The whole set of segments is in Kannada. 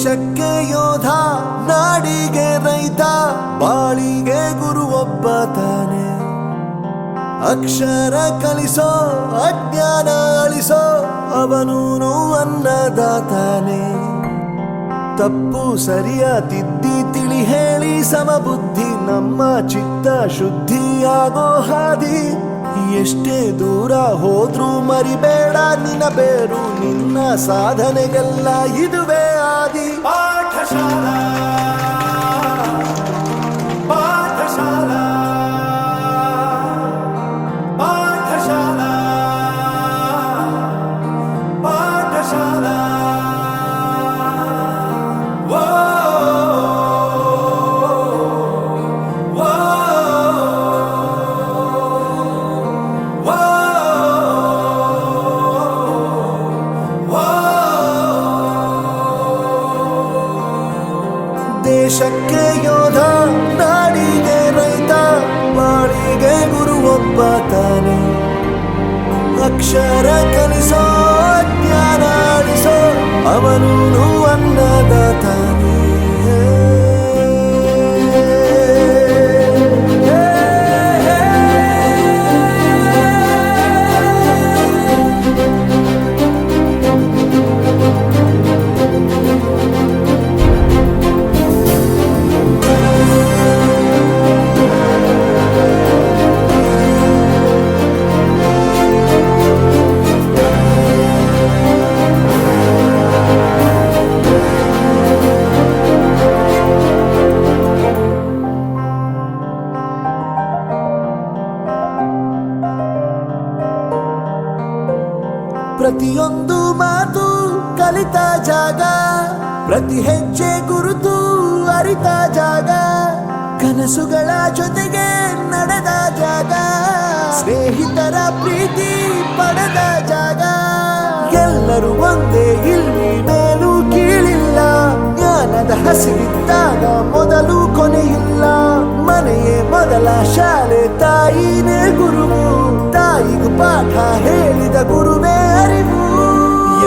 ದೇಶಕ್ಕೆ ಯೋಧ, ನಾಡಿಗೆ ರೈತ, ಬಾಳಿಗೆ ಗುರು ಒಬ್ಬ ತಾನೆ. ಅಕ್ಷರ ಕಲಿಸೋ, ಅಜ್ಞಾನ ಅಳಿಸೋ, ಅವನೂನು ಅನ್ನದಾತಾನೆ. ತಪ್ಪು ಸರಿಯ ತಿದ್ದಿ ತಿಳಿ ಹೇಳಿ ಸಮಬುದ್ಧಿ, ನಮ್ಮ ಚಿತ್ತ ಶುದ್ಧಿಯಾಗೋ ಹಾದಿ. ಎಷ್ಟೇ ದೂರ ಹೋದ್ರೂ ಮರಿಬೇಡ ನಿನ್ನ ಬೇರು, ನಿನ್ನ ಸಾಧನೆಗೆಲ್ಲ ಇದುವೇ ಆದಿ. ಪಾಠಶಾಲಾ ಪಾಠಶಾಲಾ ಪಾಠಶಾಲಾ ಪಾಠಶಾಲಾ. ದೇಶಕ್ಕೆ ಯೋಧ, ನಾಡಿಗೆ ರೈತ, ಬಾಳಿಗೆ ಗುರು ಒಬ್ಬ ತಾನೆ. ಅಕ್ಷರ ಕಲಿಸೋ, ಜ್ಞಾನ ಅಳಿಸೋ, ಅವನೂನು ಅನ್ನದಾತಾನೆ. ಪ್ರತಿಯೊಂದು ಮಾತು ಕಲಿತ ಜಾಗ, ಪ್ರತಿ ಹೆಜ್ಜೆ ಗುರುತು ಅರಿತ ಜಾಗ, ಕನಸುಗಳ ಜೊತೆಗೆ ನಡೆದ ಜಾಗ, ಸ್ನೇಹಿತರ ಪ್ರೀತಿ ಪಡೆದ ಜಾಗ. ಎಲ್ಲರೂ ಒಂದೇ, ಇಲ್ಲಿ ಮೇಲೂ ಕೀಳಿಲ್ಲ, ಜ್ಞಾನದ ಹಸಿವಿದ್ದಾಗ ಮೊದಲು ಕೊನೆಯಿಲ್ಲ. ಮನೆಯೇ ಮೊದಲ ಶಾಲೆ, ತಾಯಿನೇ ಗುರುವು, ತಾಯಿಗೂ ಪಾಠ ಹೇಳಿದ ಗುರುವೇ ಅರಿವು.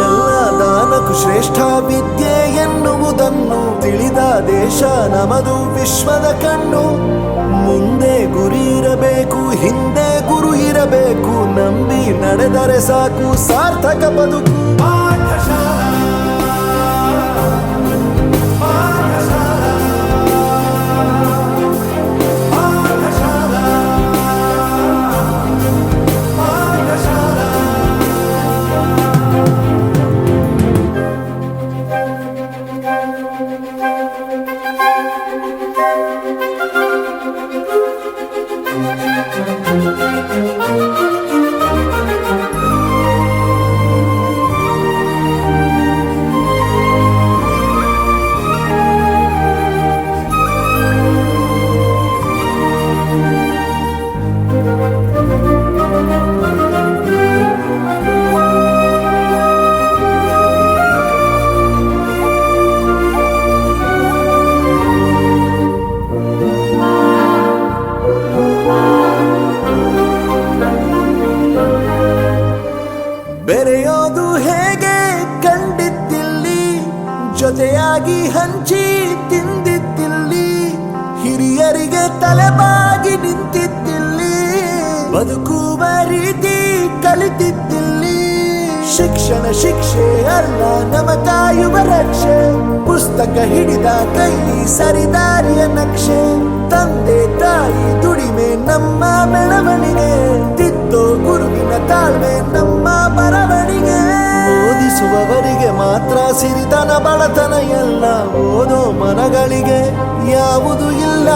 ಎಲ್ಲ ದಾನಕ್ಕೂ ಶ್ರೇಷ್ಠ ವಿದ್ಯೆ ಎನ್ನುವುದನ್ನು ತಿಳಿದ ದೇಶ ನಮದು, ವಿಶ್ವದ ಕಣ್ಣು. ಮುಂದೆ ಗುರಿ ಇರಬೇಕು, ಹಿಂದೆ ಗುರು ಇರಬೇಕು, ನಂಬಿ ನಡೆದರೆ ಸಾಕು ಸಾರ್ಥಕ ಬದುಕು. ಪಾಠಶಾಲಾ ಬೆರೆಯೋದು ಹೇಗೆ ಕಂಡಿದ್ದಿಲ್ಲಿ, ಜೊತೆಯಾಗಿ ಹಂಚಿ ತಿಂದಿದ್ದಿಲ್ಲಿ, ಹಿರಿಯರಿಗೆ ತಲೆಬಾಗಿ ನಿಂತಿದ್ದಿಲ್ಲಿ, ಬದುಕುವ ರೀತಿ ಕಲಿತಿದ್ದಿಲ್ಲಿ. ಶಿಕ್ಷಣ ಶಿಕ್ಷೆ ಅಲ್ಲ, ನಮ ಕಾಯುವ ರಕ್ಷೆ, ಪುಸ್ತಕ ಹಿಡಿದ ಕೈ ಸರಿದಾರಿಯ ನಕ್ಷೆ. ತಂದೆ ತಾಯಿ ದುಡಿಮೆ ನಮ್ಮ ಬೆಳವಣಿಗೆ, ತಿದ್ದೋ ಗುರುವಿನ ತಾಳ್ಮೆ ನಮ್ಮ ಬರವಣಿಗೆ. ಓದಿಸುವವರಿಗೆ ಮಾತ್ರ ಸಿರಿತನ ಬಡತನ ಎಲ್ಲ, ಓದೋ ಮನಗಳಿಗೆ ಯಾವುದು ಇಲ್ಲ.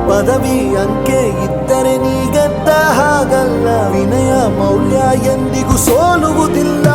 ಪದವಿ ಅಂಕೆ ಇದ್ದರೆ ನೀಗೆದ್ದ ಹಾಗಲ್ಲ, ವಿನಯ ಮೌಲ್ಯ ಎಂದಿಗೂ ಸೋಲುವುದಿಲ್ಲ.